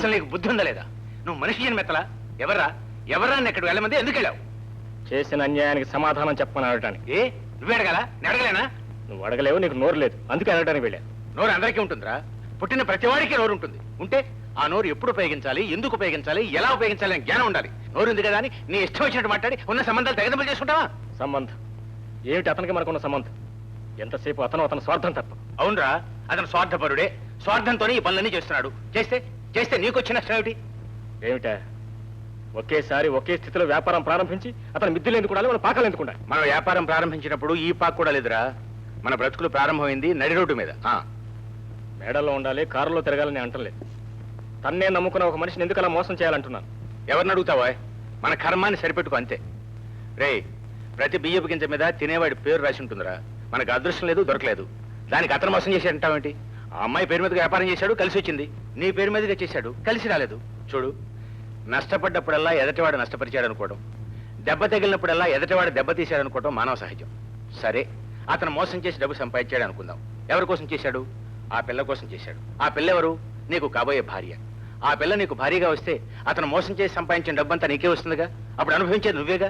అసలు నీకు బుద్ధి ఉందా లేదా? నువ్వు మనిషి జన్మెత్తలా? ఎవర్రా ఎవర్రా ఎక్కడికి వెళ్ళమంది? ఎందుకు వెళ్ళావు? చేసిన అన్యాయానికి సమాధానం చెప్పమని అడగటానికి. ఏ నువ్వు అడగాల? నేను అడగలేనా? నువ్వు అడగలేవు, నీకు నోరు లేదు, అందుకే అడగడానికి వెళ్ళా. నోరు అందరికీ ఉంటుందిరా. పుట్టిన ప్రతి వాడికి నోరు ఉంటుంది. ఉంటే ఆ నోరు ఎప్పుడు ఉపయోగించాలి, ఎందుకు ఉపయోగించాలి, ఎలా ఉపయోగించాలి అని జ్ఞానం ఉండాలి. నోరు ఉంది కదా అని నీ ఇష్టం వచ్చినట్టు మాట్లాడి ఉన్న సంబంధాలు తెగదెంపులు చేసుకుంటావా? సంబంధం ఏమిటి? అతనికి మనకున్న సంబంధం ఎంతసేపు అతను స్వార్థం తప్ప. అవునరా, అతను స్వార్థపరుడే. స్వార్థంతోనే ఈ పనులన్నీ చేస్తున్నాడు. చేస్తే చేస్తే నీకొచ్చిన నష్టం ఏమిటి? ఏమిటా? ఒకేసారి ఒకే స్థితిలో వ్యాపారం ప్రారంభించి అతను మిద్దెలు ఎందుకు ఉండాలి, మన పాకాలు ఎందుకు ఉండాలి? మనం వ్యాపారం ప్రారంభించినప్పుడు ఈ పాకు కూడా లేదురా. మన బ్రతుకులు ప్రారంభమైంది నడి రోడ్డు మీద. మేడల్లో ఉండాలి, కారులో తిరగాలని అంటలేదు. తన్నే నమ్ముకున్న ఒక మనిషిని ఎందుకు అలా మోసం చేయాలంటున్నాను. ఎవరిని అడుగుతావా? మన కర్మాన్ని సరిపెట్టుకో అంతే. రే, ప్రతి బియ్యపు గింజ మీద తినేవాడి పేరు రాసి ఉంటుందిరా. మనకు అదృష్టం లేదు, దొరకలేదు. దానికి అతను మోసం చేసి అంటావేంటి? ఆ అమ్మాయి పేరు మీద వ్యాపారం చేశాడు, కలిసి వచ్చింది. నీ పేరు మీదగా చేశాడు, కలిసి రాలేదు. చూడు, నష్టపడ్డప్పుడల్లా ఎదటివాడు నష్టపరిచాడు అనుకోవడం, దెబ్బ తగిలినప్పుడల్లా ఎదటివాడు దెబ్బ తీశాడు అనుకోవడం మానవ సహజం. సరే, అతను మోసం చేసి డబ్బు సంపాదించాడు అనుకుందాం. ఎవరి కోసం చేశాడు? ఆ పిల్ల కోసం చేశాడు. ఆ పిల్ల ఎవరు? నీకు కాబోయే భార్య. ఆ పిల్ల నీకు భార్యగా వస్తే అతను మోసం చేసి సంపాదించిన డబ్బంతా నీకే వస్తుందిగా. అప్పుడు అనుభవించేది నువ్వేగా.